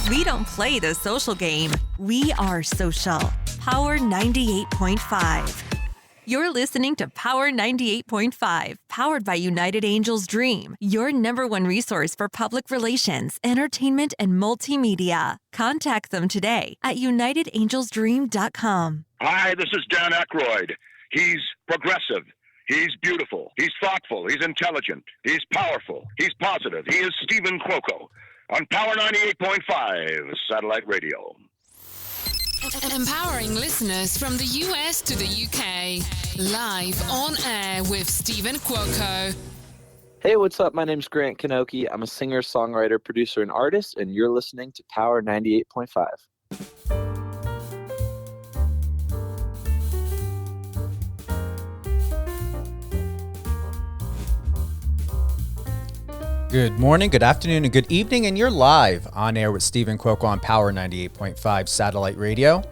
We don't play the social game. We are social. Power 98.5. You're listening to Power 98.5, powered by United Angels Dream, your number one resource for public relations, entertainment, and multimedia. Contact them today at unitedangelsdream.com. Hi, this is Dan Aykroyd. He's progressive. He's beautiful. He's thoughtful. He's intelligent. He's powerful. He's positive. He is Stephen Cuoco on Power 98.5 Satellite Radio. Empowering listeners from the US to the UK. Live on air with Stephen Cuoco. Hey, what's up? My name's Grant Kanoki. I'm a singer, songwriter, producer, and artist, and you're listening to Power 98.5. Good morning, good afternoon, and good evening, and you're live on air with Stephen Cuoco on Power 98.5 Satellite Radio.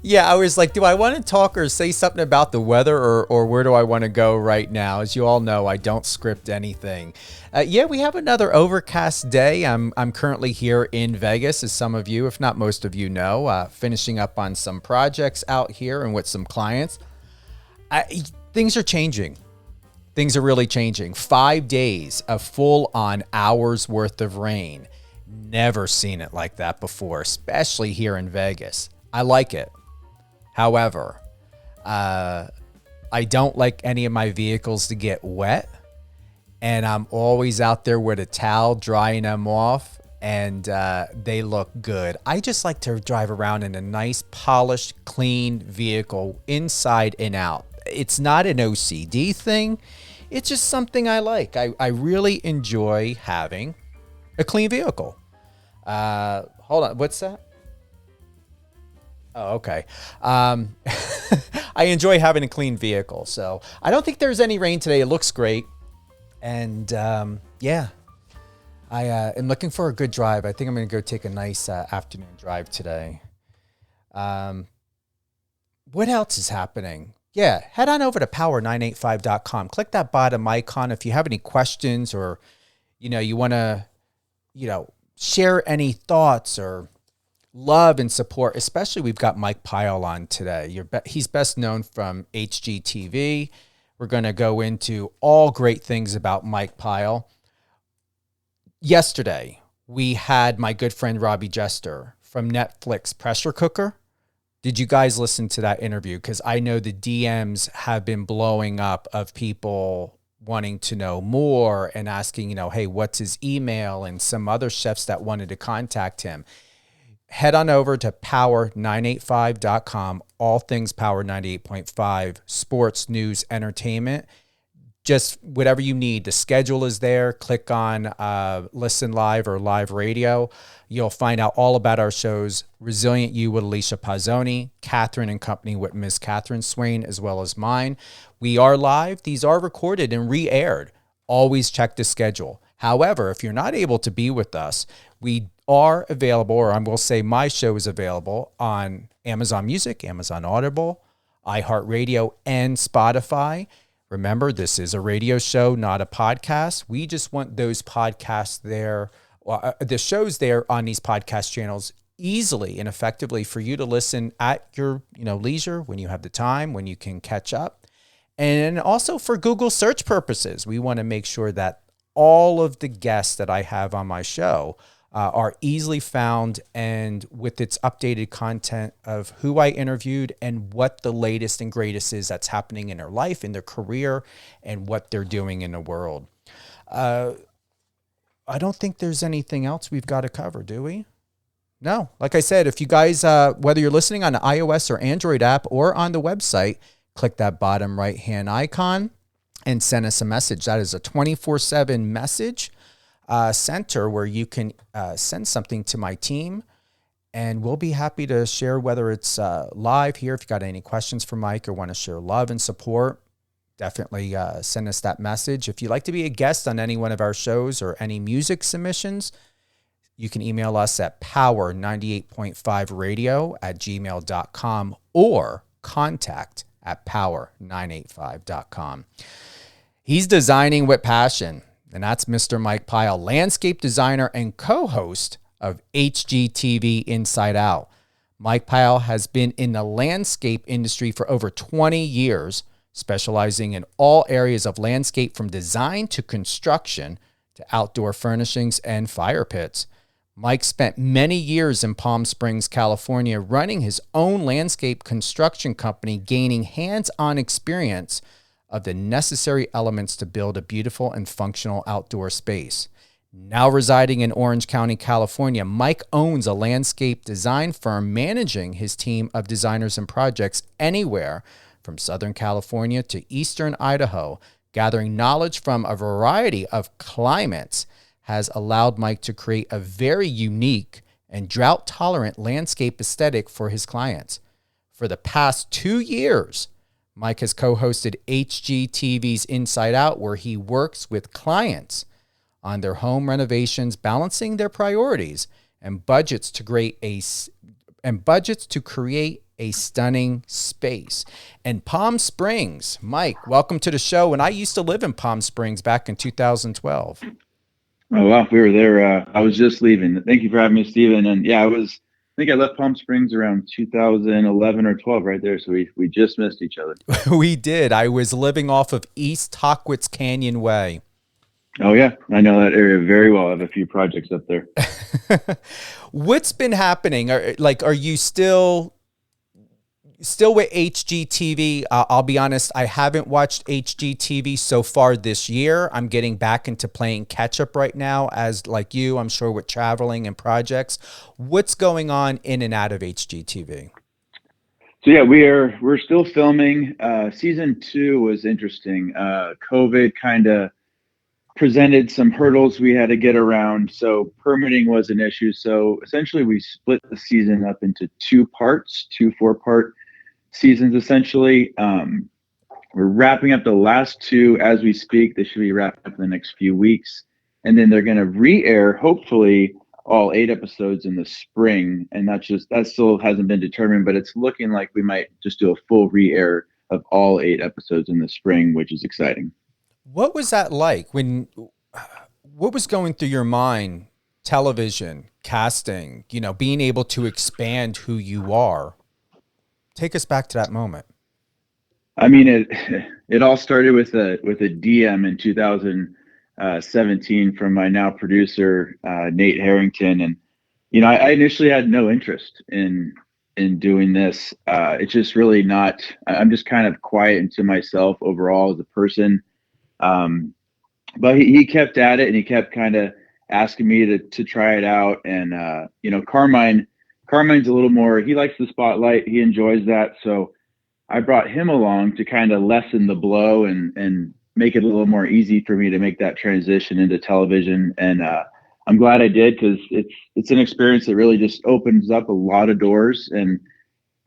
Yeah, I was like, do I want to talk or say something about the weather, or where do I want to go right now? As you all know, I don't script anything. We have another overcast day. I'm currently here in Vegas, as some of you, if not most of you know, finishing up on some projects out here and with some clients. Things are changing. Things are really changing. 5 days of full-on hours worth of rain. Never seen it like that before, especially here in Vegas. I like it. However, I don't like any of my vehicles to get wet, and I'm always out there with a towel drying them off, and they look good. I just like to drive around in a nice, polished, clean vehicle inside and out. It's not an OCD thing. It's just something I like. I really enjoy having a clean vehicle. Hold on. What's that? Oh, okay. I enjoy having a clean vehicle. So I don't think there's any rain today. It looks great. And I am looking for a good drive. I think I'm going to go take a nice afternoon drive today. What else is happening? Yeah, head on over to power985.com. Click that bottom icon if you have any questions, or you want to share any thoughts or love and support. Especially, we've got Mike Pyle on today. He's best known from HGTV. We're going to go into all great things about Mike Pyle. Yesterday, we had my good friend Robbie Jester from Netflix Pressure Cooker. Did you guys listen to that interview? Because I know the DMs have been blowing up of people wanting to know more and asking, hey, what's his email, and some other chefs that wanted to contact him. Head on over to power985.com. All things Power 98.5, sports, news, entertainment. Just whatever you need. The schedule is there. Click on Listen Live or Live Radio. You'll find out all about our shows. Resilient You with Alicia Pazzoni, Catherine and Company with Ms. Catherine Swain, as well as mine. We are live. These are recorded and re-aired. Always check the schedule. However, if you're not able to be with us, we are available, or I will say my show is available on Amazon Music, Amazon Audible, iHeartRadio, and Spotify. Remember, this is a radio show, not a podcast. We just want those podcasts there, the shows there on these podcast channels easily and effectively for you to listen at your leisure, when you have the time, when you can catch up. And also for Google search purposes, we want to make sure that all of the guests that I have on my show are easily found, and with its updated content of who I interviewed and what the latest and greatest is that's happening in their life, in their career, and what they're doing in the world. I don't think there's anything else we've got to cover, do we? No. Like I said, if you guys, whether you're listening on the iOS or Android app or on the website, click that bottom right-hand icon and send us a message. That is a 24/7 message center where you can send something to my team, and we'll be happy to share, whether it's live here. If you got any questions for Mike or want to share love and support, definitely send us that message. If you'd like to be a guest on any one of our shows or any music submissions, you can email us at power98.5radio@gmail.com or contact@power985.com. He's designing with passion. And that's Mr. Mike Pyle, landscape designer and co-host of HGTV Inside Out. Mike Pyle has been in the landscape industry for over 20 years, specializing in all areas of landscape from design to construction to outdoor furnishings and fire pits. Mike spent many years in Palm Springs, California, running his own landscape construction company, gaining hands-on experience of the necessary elements to build a beautiful and functional outdoor space. Now residing in Orange County, California, Mike owns a landscape design firm managing his team of designers and projects anywhere from Southern California to Eastern Idaho. Gathering knowledge from a variety of climates has allowed Mike to create a very unique and drought-tolerant landscape aesthetic for his clients. For the past 2 years, Mike has co-hosted HGTV's Inside Out, where he works with clients on their home renovations, balancing their priorities and budgets to create a stunning space. And Palm Springs, Mike, welcome to the show. And I used to live in Palm Springs back in 2012. Oh, wow. We were there. I was just leaving. Thank you for having me, Stephen. And yeah, I think I left Palm Springs around 2011 or 12 right there. So we just missed each other. We did. I was living off of East Hockwitz Canyon Way. Oh, yeah. I know that area very well. I have a few projects up there. What's been happening? Are you still with HGTV? I'll be honest, I haven't watched HGTV so far this year. I'm getting back into playing catch up right now, as like you, I'm sure, with traveling and projects. What's going on in and out of HGTV? So yeah, we're still filming. Season 2 was interesting. COVID kind of presented some hurdles we had to get around. So permitting was an issue. So essentially we split the season up into 2 parts, 2 4-part seasons essentially. We're wrapping up the last 2 as we speak. They should be wrapped up in the next few weeks. And then they're going to re-air, hopefully, all 8 episodes in the spring. And that still hasn't been determined, but it's looking like we might just do a full re-air of all 8 episodes in the spring, which is exciting. What was that like what was going through your mind? Television, casting, being able to expand who you are. Take us back to that moment. I mean, it all started with a DM in 2017 from my now producer, Nate Harrington. And, I initially had no interest in doing this. It's just really not, I'm just kind of quiet into myself overall as a person. But he kept at it, and he kept kind of asking me to try it out. And, Carmine's a little more, he likes the spotlight. He enjoys that. So I brought him along to kind of lessen the blow and make it a little more easy for me to make that transition into television. And, I'm glad I did, because it's an experience that really just opens up a lot of doors. And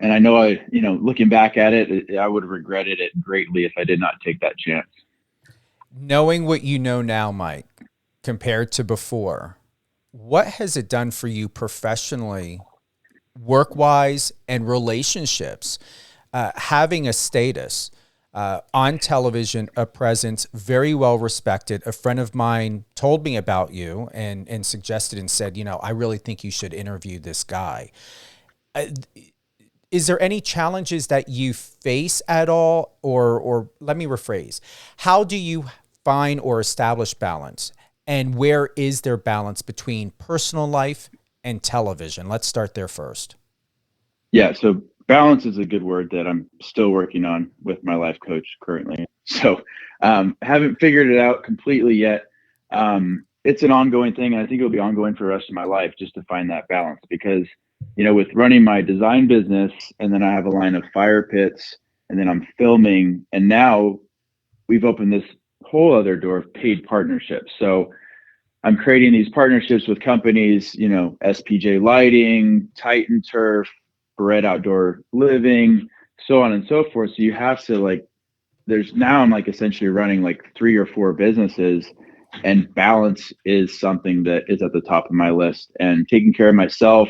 I know looking back at it, I would have regretted it greatly if I did not take that chance. Knowing what you know now, Mike, compared to before, what has it done for you professionally, work-wise, and relationships? Having a status on television, a presence, very well respected. A friend of mine told me about you and suggested and said, I really think you should interview this guy. Is there any challenges that you face at all? Or let me rephrase. How do you find or establish balance? And where is there balance between personal life and television? Let's start there first. Yeah, so balance is a good word that I'm still working on with my life coach currently. So haven't figured it out completely yet. It's an ongoing thing, and I think it'll be ongoing for the rest of my life, just to find that balance. Because, with running my design business, and then I have a line of fire pits, and then I'm filming, and now we've opened this whole other door of paid partnerships. So I'm creating these partnerships with companies, SPJ Lighting, Titan Turf, Barrett Outdoor Living, so on and so forth. So you have to I'm essentially running 3 or 4 businesses, and balance is something that is at the top of my list. And taking care of myself,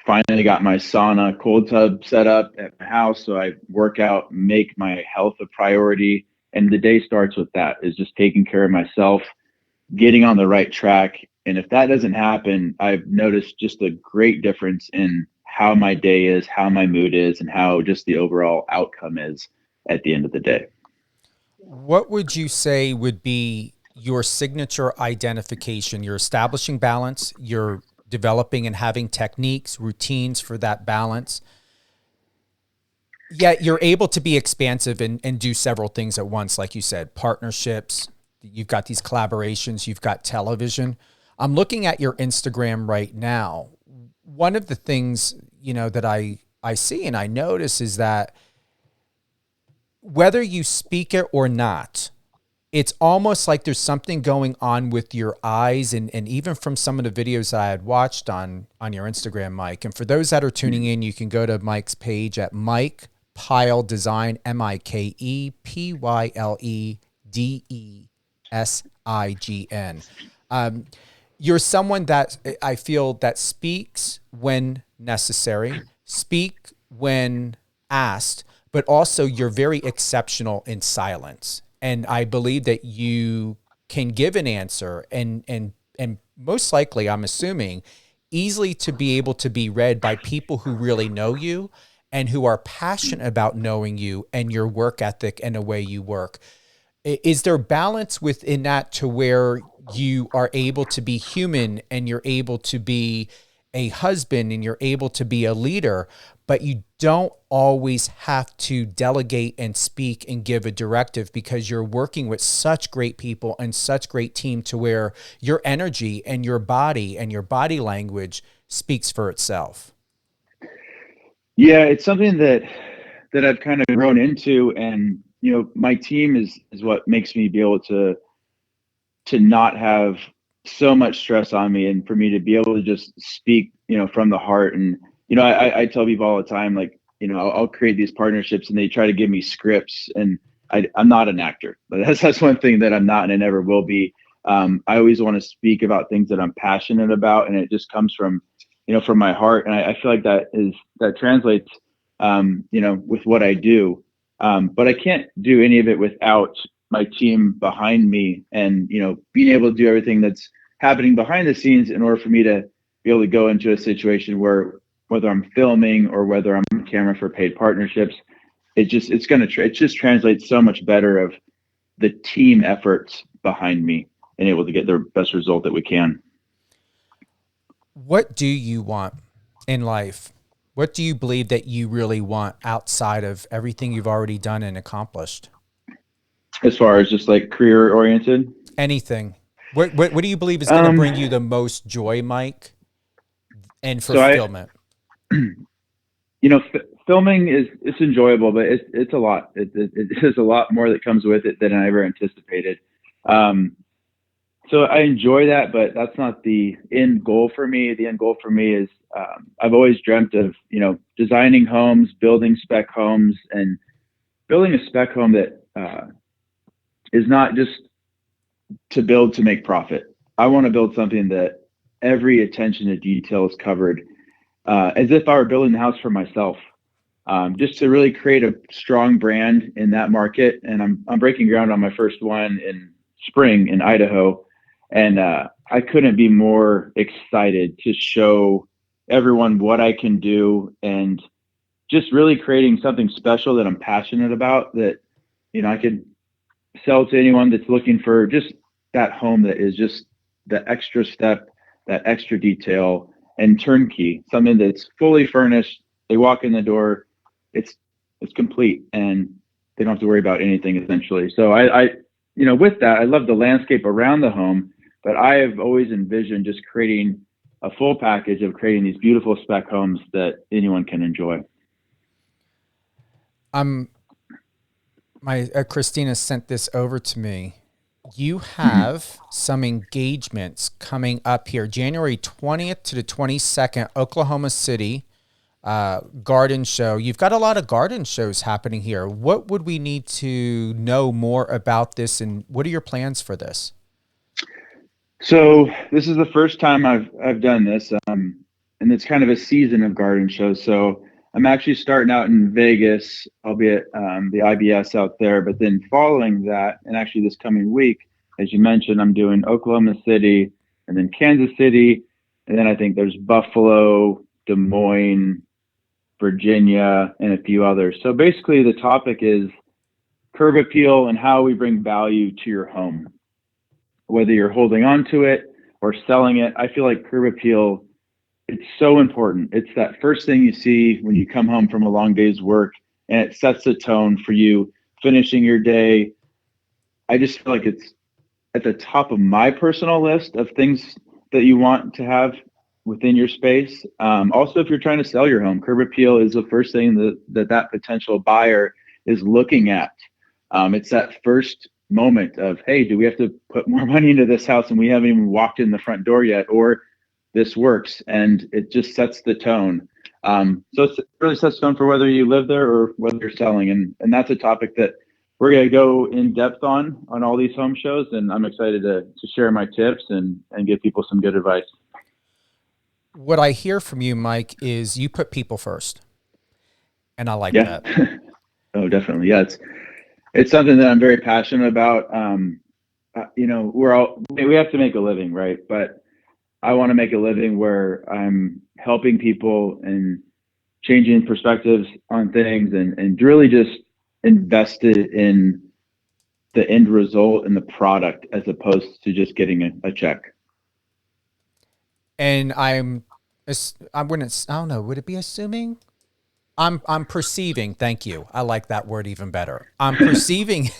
finally got my sauna cold tub set up at my house. So I work out, make my health a priority. And the day starts with that, is just taking care of myself, getting on the right track. And if that doesn't happen, I've noticed just a great difference in how my day is, how my mood is, and how just the overall outcome is at the end of the day. What would you say would be your signature identification? You're establishing balance, you're developing and having techniques, routines for that balance. Yet you're able to be expansive and do several things at once. Like you said, partnerships, you've got these collaborations, you've got television. I'm looking at your Instagram right now. One of the things, that I see and I notice is that whether you speak it or not, it's almost like there's something going on with your eyes, and even from some of the videos I had watched on your Instagram, Mike. And for those that are tuning in, you can go to Mike's page at Mike Pyle Design, MikePyledessign. You're someone that I feel that speaks when necessary, speak when asked, but also you're very exceptional in silence. And I believe that you can give an answer and most likely, I'm assuming, easily to be able to be read by people who really know you and who are passionate about knowing you and your work ethic and the way you work. Is there balance within that to where you are able to be human and you're able to be a husband and you're able to be a leader, but you don't always have to delegate and speak and give a directive because you're working with such great people and such great team to where your energy and your body language speaks for itself? Yeah, it's something that I've kind of grown into, and my team is what makes me be able to not have so much stress on me, and for me to be able to just speak, from the heart. And I tell people all the time, like, I'll create these partnerships, and they try to give me scripts, and I'm not an actor, but that's one thing that I'm not, and I never will be. I always want to speak about things that I'm passionate about, and it just comes from my heart. And I feel like that translates, with what I do. But I can't do any of it without my team behind me, and being able to do everything that's happening behind the scenes in order for me to be able to go into a situation where, whether I'm filming or whether I'm on camera for paid partnerships, it just translates so much better of the team efforts behind me and able to get the best result that we can. What do you want in life? What do you believe that you really want outside of everything you've already done and accomplished? As far as just like career oriented? Anything. What do you believe is going to bring you the most joy, Mike, and fulfillment? Filming it's enjoyable, but it's a lot. There's a lot more that comes with it than I ever anticipated. So I enjoy that, but that's not the end goal for me. The end goal for me is I've always dreamt of, designing homes, building spec homes, and building a spec home that is not just to build to make profit. I want to build something that every attention to detail is covered, as if I were building the house for myself, just to really create a strong brand in that market. And I'm breaking ground on my first one in spring in Idaho. And I couldn't be more excited to show everyone what I can do, and just really creating something special that I'm passionate about, that, I could sell to anyone that's looking for just that home that is just the extra step, that extra detail, and turnkey, something that's fully furnished. They walk in the door, it's complete, and they don't have to worry about anything essentially. So I with that, I love the landscape around the home, but I have always envisioned just creating a full package of creating these beautiful spec homes that anyone can enjoy. Christina sent this over to me. You have some engagements coming up here, January 20th to the 22nd, Oklahoma City garden show. You've got a lot of garden shows happening here. What would we need to know more about this, and what are your plans for this? So this is the first time I've done this, and it's kind of a season of garden shows. So I'm actually starting out in Vegas, albeit the IBS out there. But then following that, and actually this coming week, as you mentioned, I'm doing Oklahoma City and then Kansas City. And then I think there's Buffalo, Des Moines, Virginia, and a few others. So basically the topic is curb appeal and how we bring value to your home. Whether you're holding on to it or selling it, I feel like curb appeal, it's so important. It's that first thing you see when you come home from a long day's work, and it sets the tone for you finishing your day. I just feel like it's at the top of my personal list of things that you want to have within your space. Also, if you're trying to sell your home, curb appeal is the first thing that potential buyer is looking at. It's that first moment of, hey, do we have to put more money into this house and we haven't even walked in the front door yet, or this works, and it just sets the tone. So it really sets the tone for whether you live there or whether you're selling, and that's a topic that we're going to go in depth on all these home shows, and I'm excited to share my tips and give people some good advice. What I hear from you, Mike, is you put people first, and I like that. Oh, definitely. Yeah, it's something that I'm very passionate about. You know, we have to make a living, right? But I want to make a living where I'm helping people and changing perspectives on things, and really just invested in the end result and the product as opposed to just getting a check. And I don't know, would it be assuming? I'm perceiving, thank you. I like that word even better. I'm perceiving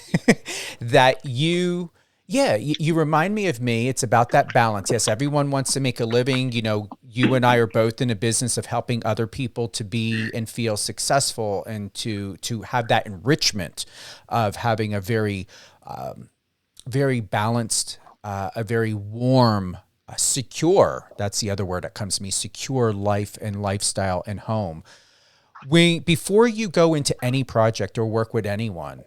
that you remind me of me. It's about that balance. Yes, everyone wants to make a living. You know, you and I are both in a business of helping other people to be and feel successful, and to have that enrichment of having a very, very balanced, a very warm, secure, that's the other word that comes to me, secure life and lifestyle and home. Before you go into any project or work with anyone,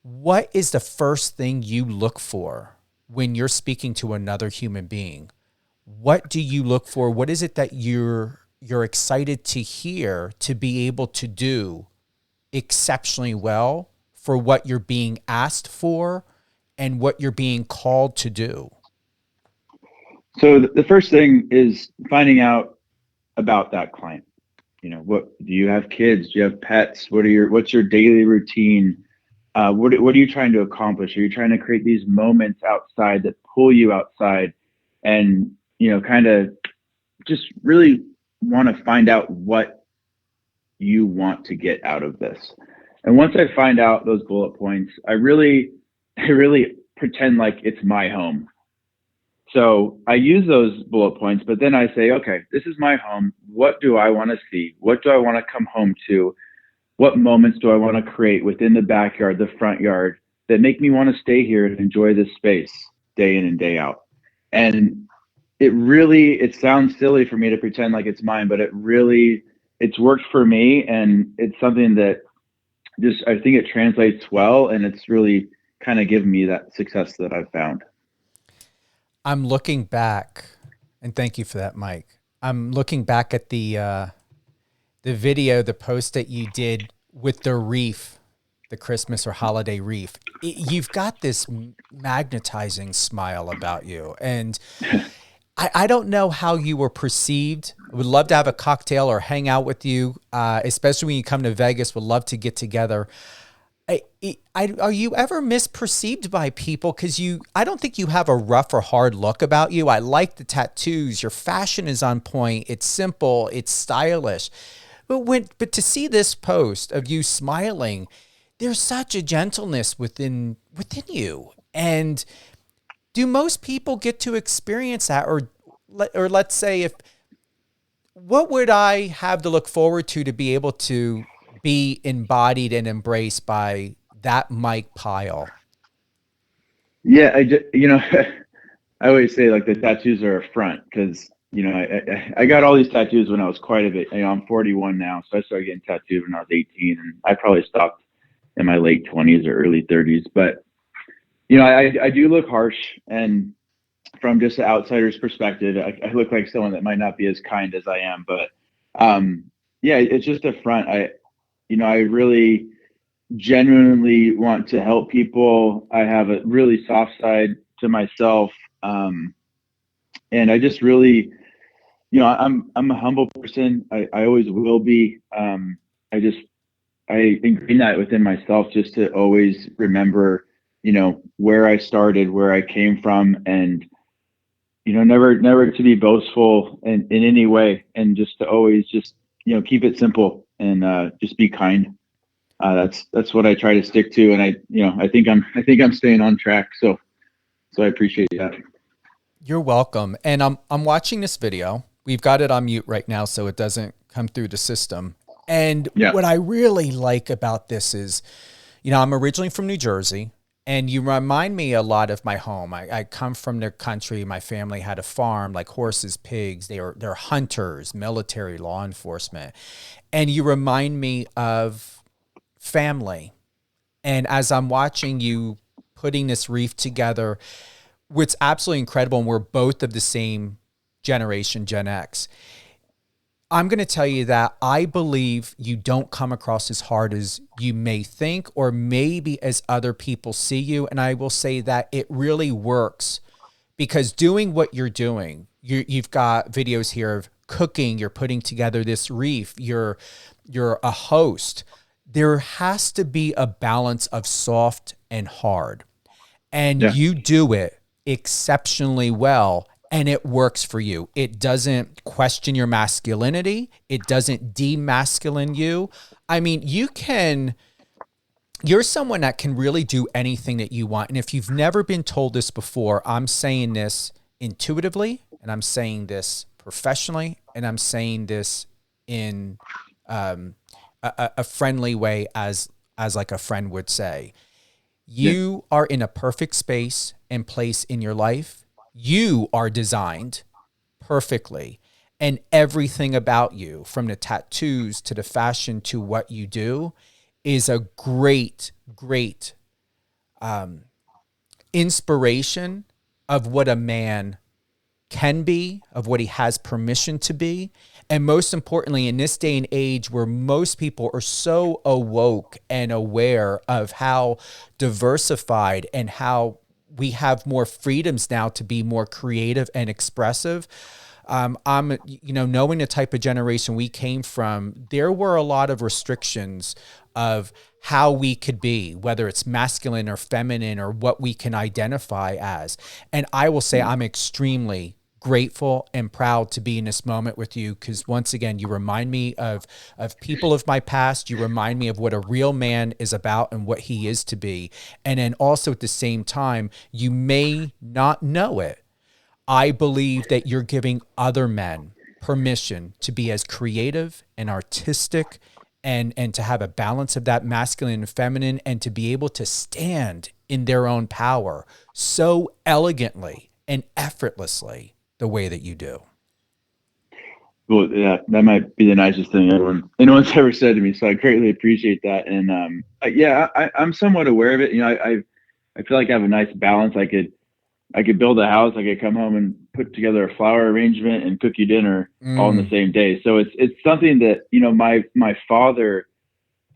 what is the first thing you look for when you're speaking to another human being? What do you look for? What is it that you're excited to hear to be able to do exceptionally well for what you're being asked for and what you're being called to do? So the first thing is finding out about that client. You know, what do you have? Kids? Do you have pets? What's your daily routine? What are you trying to accomplish? Are you trying to create these moments outside that pull you outside, and, you know, kind of just really want to find out what you want to get out of this. And once I find out those bullet points, I really pretend like it's my home. So I use those bullet points, but then I say, okay, this is my home. What do I want to see? What do I want to come home to? What moments do I want to create within the backyard, the front yard, that make me want to stay here and enjoy this space day in and day out? And it sounds silly for me to pretend like it's mine, but it's worked for me. And it's something that I think it translates well. And it's really kind of given me that success that I've found. I'm looking back, and thank you for that, Mike. I'm looking back at the video, the post that you did with the wreath, the Christmas or holiday wreath. You've got this magnetizing smile about you, and I don't know how you were perceived. I would love to have a cocktail or hang out with you, especially when you come to Vegas. Would love to get together. Are you ever misperceived by people? Because I don't think you have a rough or hard look about you. I like the tattoos. Your fashion is on point. It's simple. It's stylish. But to see this post of you smiling, there's such a gentleness within you. And do most people get to experience that? Or let's say, what would I have to look forward to be able to be embodied and embraced by that Mike Pyle? Yeah, I always say, like, the tattoos are a front, because, you know, I got all these tattoos when I was quite a bit. You know, I'm 41 now, so I started getting tattooed when I was 18, and I probably stopped in my late 20s or early 30s. But, you know, I do look harsh, and from just an outsider's perspective, I look like someone that might not be as kind as I am. But Yeah, it's just a front. I really genuinely want to help people. I have a really soft side to myself. And I just really, I'm a humble person. I always will be. I ingrain that within myself just to always remember, where I started, where I came from, and, never to be boastful in any way, and just to always just, keep it simple and just be kind. That's what I try to stick to. And I think I'm staying on track. So I appreciate that. You're welcome. And I'm watching this video. We've got it on mute right now so it doesn't come through the system. And Yeah. what I really like about this is, I'm originally from New Jersey, and you remind me a lot of my home. I come from the country. My family had a farm, like horses, pigs. They're hunters, military, law enforcement. And you remind me of family. And as I'm watching you putting this reef together, what's absolutely incredible, and we're both of the same generation, Gen X, I'm going to tell you that I believe you don't come across as hard as you may think, or maybe as other people see you. And I will say that it really works, because doing what you're doing, you've got videos here of cooking, you're putting together this reef, you're a host. There has to be a balance of soft and hard. And Yeah. you do it exceptionally well, and it works for you. It doesn't question your masculinity. It doesn't demasculine you. I mean, you're someone that can really do anything that you want. And if you've never been told this before, I'm saying this intuitively, and I'm saying this professionally, and I'm saying this in a friendly way, as like a friend would say. You are in a perfect space and place in your life. You are designed perfectly. And everything about you, from the tattoos to the fashion to what you do, is a great, great inspiration of what a man can be, of what he has permission to be. And most importantly, in this day and age where most people are so awoke and aware of how diversified and how we have more freedoms now to be more creative and expressive. I'm, knowing the type of generation we came from, there were a lot of restrictions of how we could be, whether it's masculine or feminine or what we can identify as. And I will say I'm extremely grateful and proud to be in this moment with you, because once again, you remind me of people of my past. You remind me of what a real man is about and what he is to be. And then also at the same time, you may not know it, I believe that you're giving other men permission to be as creative and artistic and to have a balance of that masculine and feminine, and to be able to stand in their own power so elegantly and effortlessly the way that you do. Well, yeah, that might be the nicest thing anyone's ever said to me. So I greatly appreciate that. And I'm somewhat aware of it. I feel like I have a nice balance. I could build a house. I could come home and put together a flower arrangement and cook you dinner all in the same day. So it's something that, my father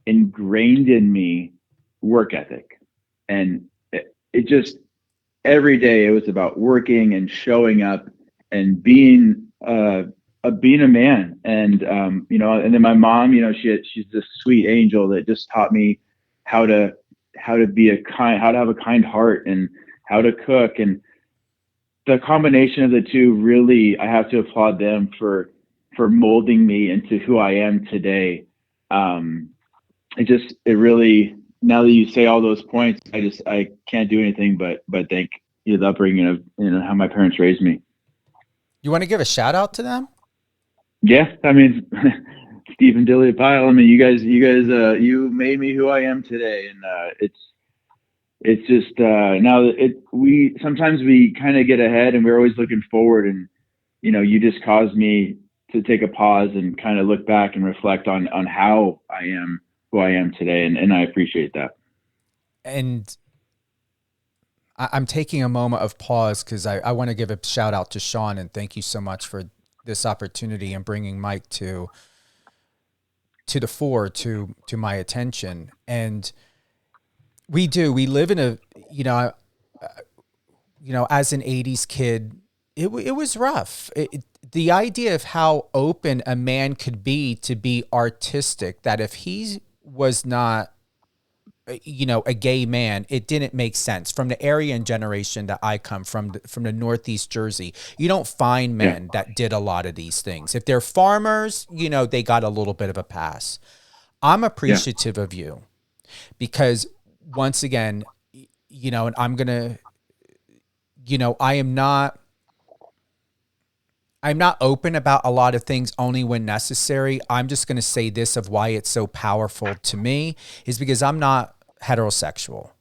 ingrained in me, work ethic. And it just, every day it was about working and showing up and being a man. And, and then my mom, she's this sweet angel that just taught me how to have a kind heart and how to cook. And the combination of the two, really, I have to applaud them for molding me into who I am today. It really, now that you say all those points, I can't do anything but thank the upbringing of, how my parents raised me. You want to give a shout out to them? Yeah. I mean, Steve and Dilly Pyle. I mean, you guys, you made me who I am today. And, it's just now that we sometimes kind of get ahead and we're always looking forward, and you just caused me to take a pause and kind of look back and reflect on how I am who I am today, and I appreciate that. And I'm taking a moment of pause because I want to give a shout out to Sean and thank you so much for this opportunity and bringing Mike to to the fore to my attention. And we live in a, as an 80s kid, it was rough. The idea of how open a man could be to be artistic, that if he was not, a gay man, it didn't make sense. From the area and generation that I come from the Northeast Jersey, you don't find men that did a lot of these things. If they're farmers, they got a little bit of a pass. I'm appreciative of you because once again, and I'm going to, I'm not open about a lot of things only when necessary. I'm just going to say this of why it's so powerful to me is because I'm not heterosexual.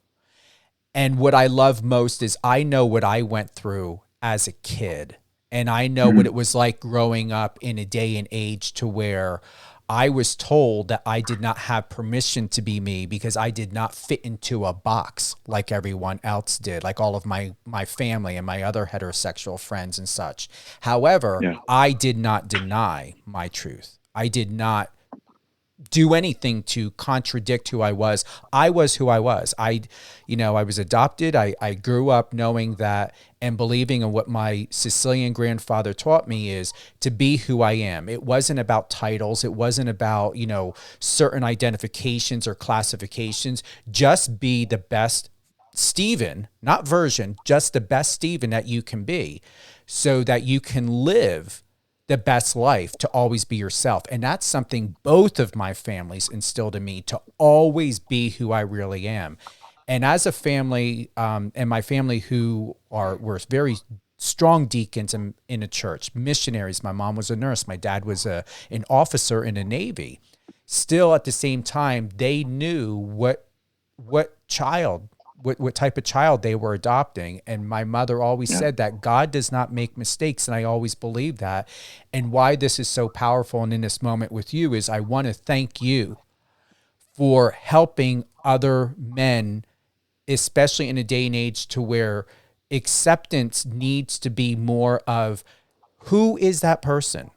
And what I love most is I know what I went through as a kid. And I know what it was like growing up in a day and age to where I was told that I did not have permission to be me because I did not fit into a box like everyone else did, like all of my family and my other heterosexual friends and such. However, I did not deny my truth. I did not do anything to contradict who I was. I was who I was. I was adopted. I grew up knowing that and believing in what my Sicilian grandfather taught me is to be who I am. It wasn't about titles. It wasn't about, certain identifications or classifications. Just be the best Stephen, not version, just the best Stephen that you can be so that you can live the best life, to always be yourself. And that's something both of my families instilled in me, to always be who I really am. And as a family, and my family were very strong deacons in a church, missionaries. My mom was a nurse. My dad was an officer in the Navy. Still at the same time, they knew what type of child they were adopting. And my mother always said that God does not make mistakes. And I always believe that. And why this is so powerful and in this moment with you is I want to thank you for helping other men, especially in a day and age to where acceptance needs to be more of who is that person?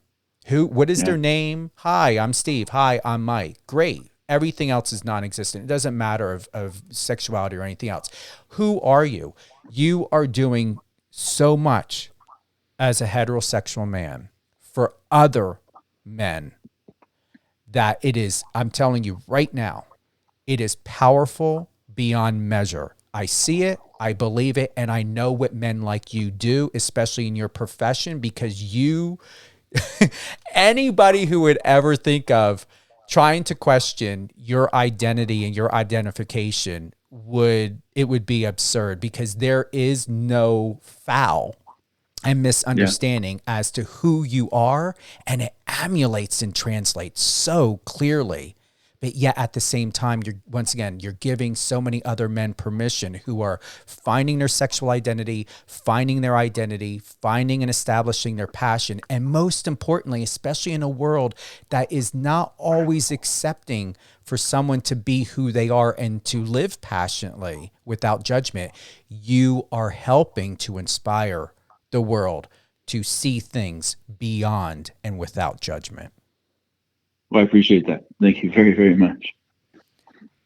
What is their name? Hi, I'm Steve. Hi, I'm Mike. Great. Everything else is non-existent. It doesn't matter of sexuality or anything else. Who are you? You are doing so much as a heterosexual man for other men that it is, I'm telling you right now, it is powerful beyond measure. I see it, I believe it, and I know what men like you do, especially in your profession, because you, anybody who would ever think of trying to question your identity and your identification would be absurd, because there is no foul and misunderstanding as to who you are, and it emulates and translates so clearly. But yet at the same time, you're giving so many other men permission who are finding their sexual identity, finding their identity, finding and establishing their passion. And most importantly, especially in a world that is not always accepting for someone to be who they are and to live passionately without judgment, you are helping to inspire the world to see things beyond and without judgment. Well, I appreciate that. Thank you very, very much.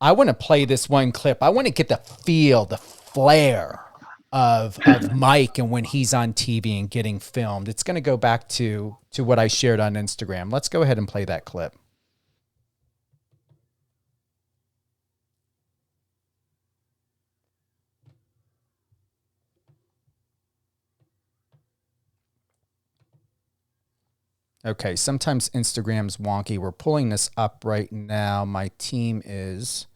I want to play this one clip. I want to get the feel, the flair of Mike and when he's on TV and getting filmed. It's going to go back to what I shared on Instagram. Let's go ahead and play that clip. Okay, sometimes Instagram's wonky. We're pulling this up right now. My team is,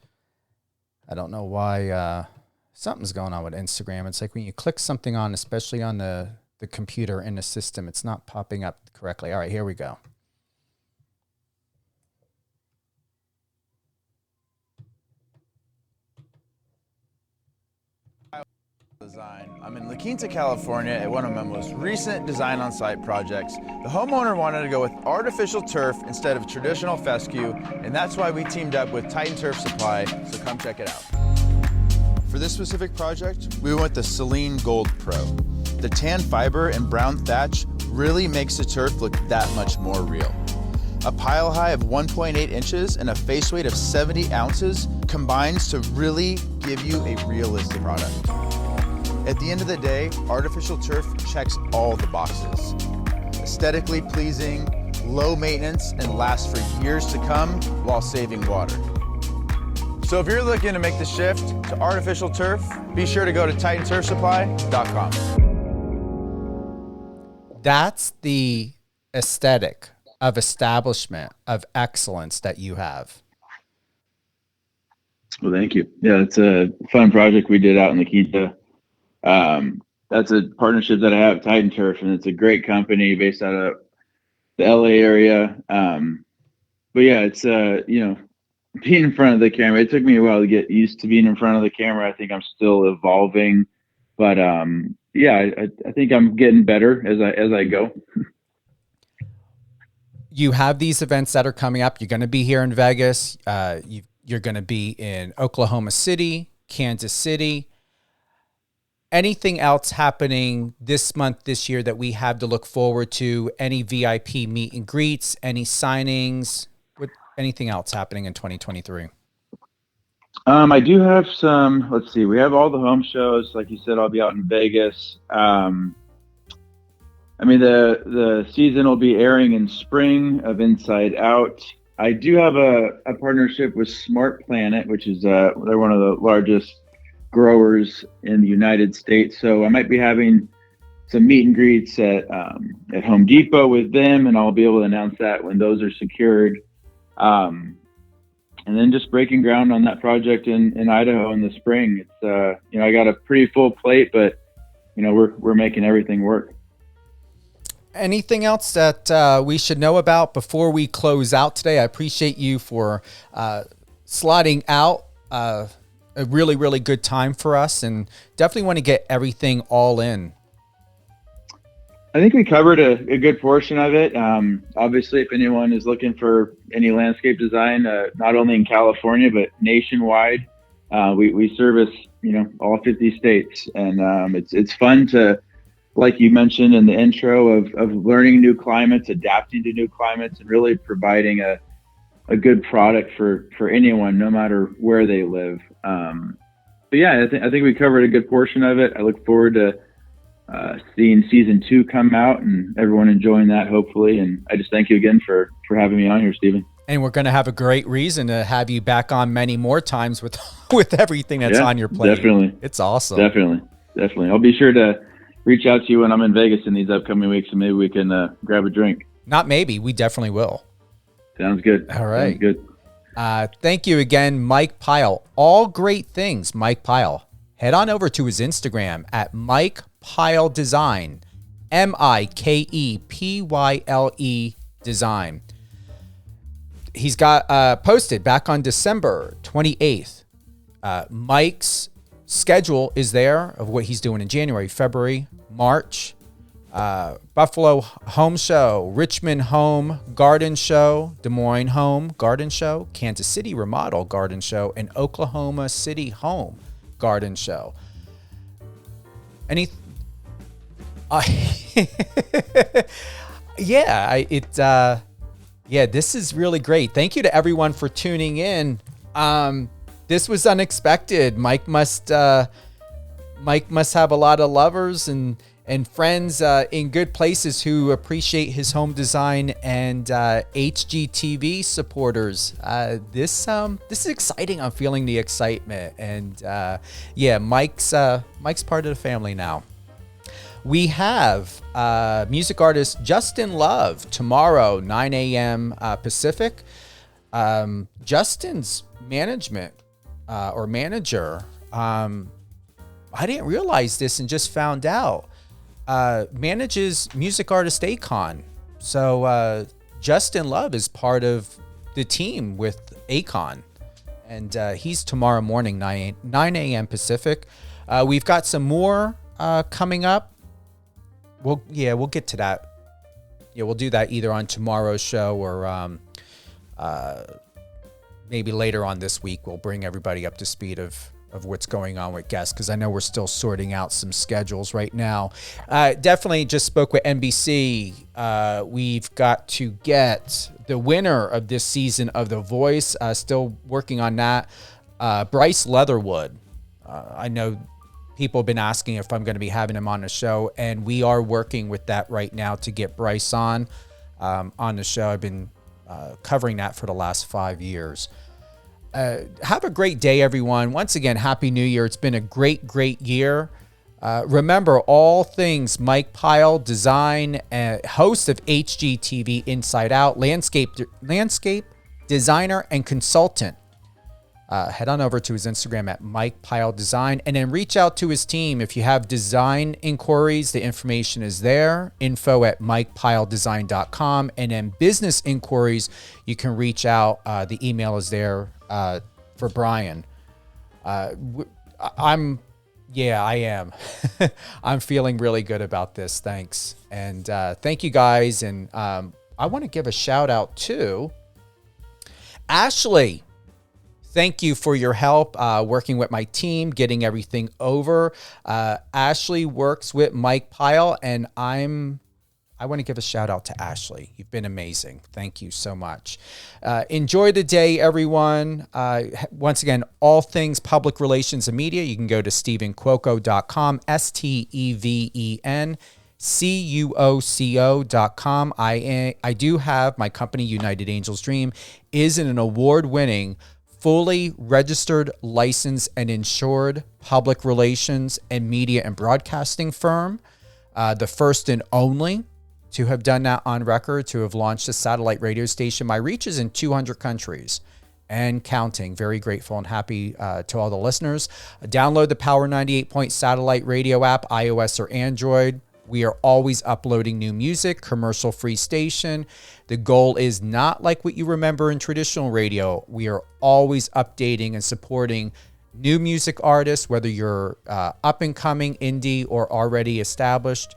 I don't know why, something's going on with Instagram. It's like when you click something on, especially on the computer in the system, it's not popping up correctly. All right, here we go. Design. I'm in La Quinta, California at one of my most recent design on-site projects. The homeowner wanted to go with artificial turf instead of traditional fescue, and that's why we teamed up with Titan Turf Supply, so come check it out. For this specific project, we went with the Celine Gold Pro. The tan fiber and brown thatch really makes the turf look that much more real. A pile high of 1.8 inches and a face weight of 70 ounces combines to really give you a realistic product. At the end of the day, artificial turf checks all the boxes. Aesthetically pleasing, low maintenance, and lasts for years to come while saving water. So if you're looking to make the shift to artificial turf, be sure to go to TitanTurfSupply.com. That's the aesthetic of establishment of excellence that you have. Well, thank you. Yeah, it's a fun project we did out in La Quinta. That's a partnership that I have with Titan Turf, and it's a great company based out of the LA area. But yeah, it's being in front of the camera. It took me a while to get used to being in front of the camera. I think I'm still evolving, but yeah, I think I'm getting better as I go. You have these events that are coming up. You're going to be here in Vegas. You're going to be in Oklahoma City, Kansas City. Anything else happening this month, this year that we have to look forward to? Any VIP meet and greets, any signings, with anything else happening in 2023? I do have some, let's see, we have all the home shows. Like you said, I'll be out in Vegas. I mean, the season will be airing in spring of Inside Out. I do have a partnership with Smart Planet, which is they're one of the largest growers in the United States. So I might be having some meet and greets at Home Depot with them, and I'll be able to announce that when those are secured. And then just breaking ground on that project in Idaho in the spring. It's I got a pretty full plate, but we're making everything work. Anything else that we should know about before we close out today? I appreciate you for slotting out a really, really good time for us, and definitely want to get everything all in. I think we covered a good portion of it. Obviously, if anyone is looking for any landscape design, not only in California, but nationwide, we service, all 50 states. And it's fun to, like you mentioned in the intro, of learning new climates, adapting to new climates, and really providing a good product for anyone, no matter where they live. But yeah, I think we covered a good portion of it. I look forward to seeing season 2 come out and everyone enjoying that, hopefully. And I just thank you again for having me on here, Stephen. And we're going to have a great reason to have you back on many more times with everything that's on your plate. Definitely. It's awesome. Definitely. I'll be sure to reach out to you when I'm in Vegas in these upcoming weeks, and maybe we can grab a drink. Not maybe. We definitely will. Sounds good. All right. Sounds good. Thank you again, Mike Pyle. All great things, Mike Pyle. Head on over to his Instagram at Mike Pyle Design, MikePyle Design. He's got posted back on December 28th. Mike's schedule is there of what he's doing in January, February, March. Buffalo Home Show, Richmond Home Garden Show, Des Moines Home Garden Show, Kansas City Remodel Garden Show, and Oklahoma City Home Garden Show. This is really great. Thank you to everyone for tuning in. This was unexpected. Mike must have a lot of lovers and friends in good places who appreciate his home design, and HGTV supporters. This is exciting. I'm feeling the excitement, and Mike's part of the family now. We have music artist Justin Love tomorrow, 9 a.m. Pacific. Justin's manager. I didn't realize this and just found out. Manages music artist Akon. So Justin Love is part of the team with Akon. And he's tomorrow morning, 9 a.m. Pacific. We've got some more coming up. We'll get to that. Yeah, we'll do that either on tomorrow's show or maybe later on this week. We'll bring everybody up to speed of of what's going on with guests, because I know we're still sorting out some schedules right now. Definitely just spoke with NBC. We've got to get the winner of this season of The Voice. Still working on that. Bryce Leatherwood. I know people have been asking if I'm going to be having him on the show, and we are working with that right now to get Bryce on the show. I've been covering that for the last 5 years. Have a great day, everyone. Once again, Happy New Year. It's been a great, great year. Remember, all things Mike Pyle, design, host of HGTV Inside Out, landscape designer and consultant. Head on over to his Instagram at Mike Pyle Design, and then reach out to his team. If you have design inquiries, the information is there, info at mikepyledesign.com. And then business inquiries, you can reach out. The email is there for Brian. I am. I'm feeling really good about this. Thanks. And thank you guys. And I want to give a shout out to Ashley. Thank you for your help working with my team, getting everything over. Ashley works with Mike Pyle, and I want to give a shout out to Ashley. You've been amazing. Thank you so much. Enjoy the day, everyone. Once again, all things public relations and media, you can go to stevencuoco.com, StevenCuoco.com. I do have my company, United Angels Dream, is an award-winning, fully registered, licensed, and insured public relations and media and broadcasting firm. The first and only to have done that on record, to have launched a satellite radio station. My reach is in 200 countries and counting. Very grateful and happy to all the listeners. Download the Power 98 satellite radio app, iOS or Android. We are always uploading new music, commercial-free station. The goal is not like what you remember in traditional radio. We are always updating and supporting new music artists, whether you're up and coming, indie, or already established.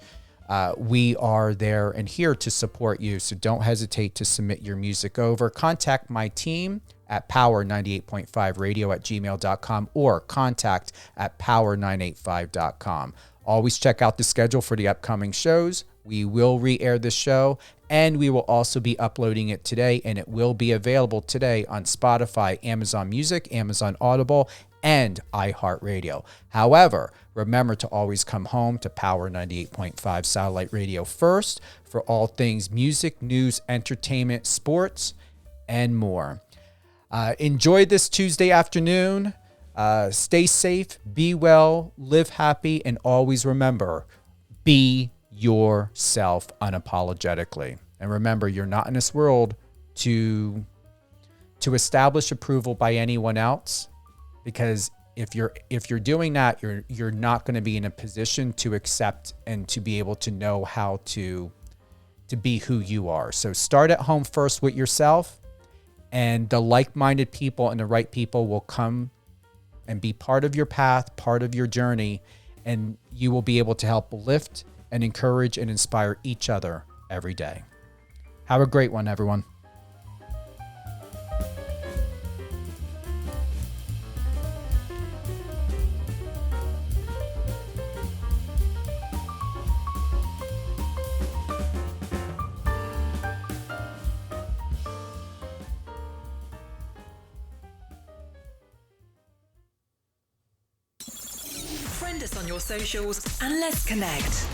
We are there and here to support you, so don't hesitate to submit your music over. Contact my team at power98.5radio@gmail.com or contact@power985.com. Always check out the schedule for the upcoming shows. We will re-air this show, and we will also be uploading it today, and it will be available today on Spotify, Amazon Music, Amazon Audible, and iHeartRadio. However, remember to always come home to Power 98.5 satellite radio first for all things music, news, entertainment, sports, and more. Enjoy this Tuesday afternoon. Stay safe, be well, live happy, and always remember, be yourself unapologetically. And remember, you're not in this world to establish approval by anyone else, because if you're doing that, you're not going to be in a position to accept and to be able to know how to be who you are. So start at home first with yourself, and the like-minded people and the right people will come and be part of your path, part of your journey, and you will be able to help lift and encourage and inspire each other every day. Have a great one, everyone. Friend us on your socials and let's connect.